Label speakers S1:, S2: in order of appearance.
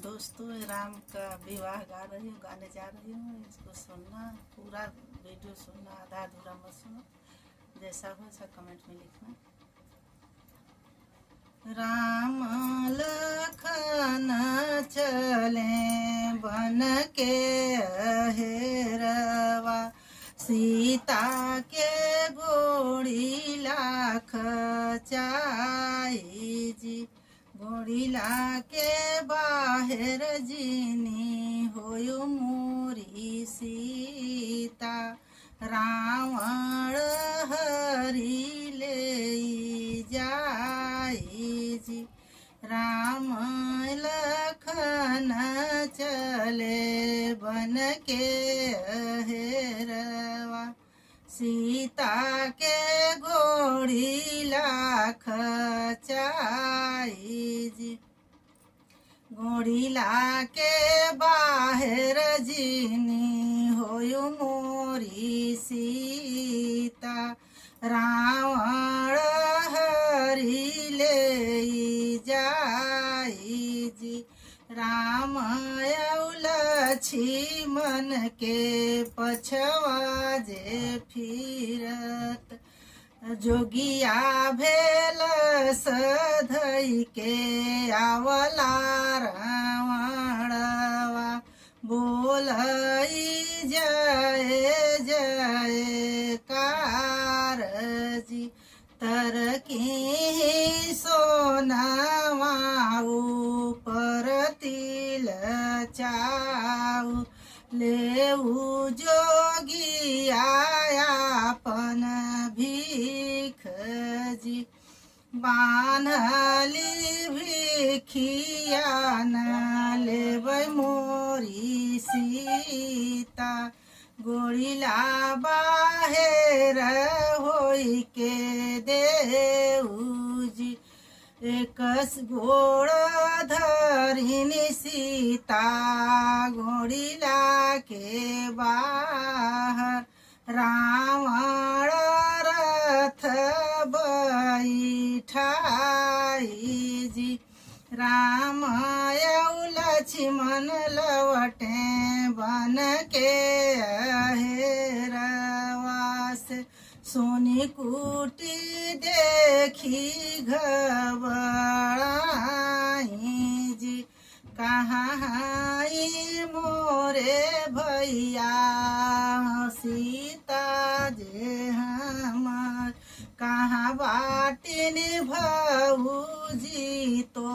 S1: दोस्तों, राम का विवाह गा रही हूँ, गाने जा रही हूँ। इसको सुनना, पूरा वीडियो सुनना, आधा अधूरा मत सुनो। जैसा हो ऐसा कमेंट में लिखना। राम लखन चले बन के हेरवा, सीता के गोड़ी लाख चाई जी। गोड़िला के बाहर जीनी होयो मोरी सीता, रावण हरि ले जाई जी। राम लखन चले बन के हेरवा, सीता के गोड़ी लाख चाई जी। गोड़िला के बाहर जीनी होयो मोरी सीता, रावण हरि ले जाई जी। राम लक्ष्मण के पछवा जे फिरत, जोगिया भेल सधई के आवला रावणवा, बोलई जय जय कार जी। तर की सोनावा ऊपर तिल चाऊ, लेऊ जोगिया अपन भीख जी। बान्हली भिखिया न लेबै मोरी सीता, गोड़िला बाहेर होई के देऊ जी। एकस गोड़ धरिनी सीता, गोड़िला के बाहर रावण रथ बैठाई जी। राम लक्ष्मण लवटे बन के हेरवा से, सोनी कुटी देखी घबराई जी। कहाँ मोरे भैया सीता जे हमार, कहाँ बाटिन भौजी तो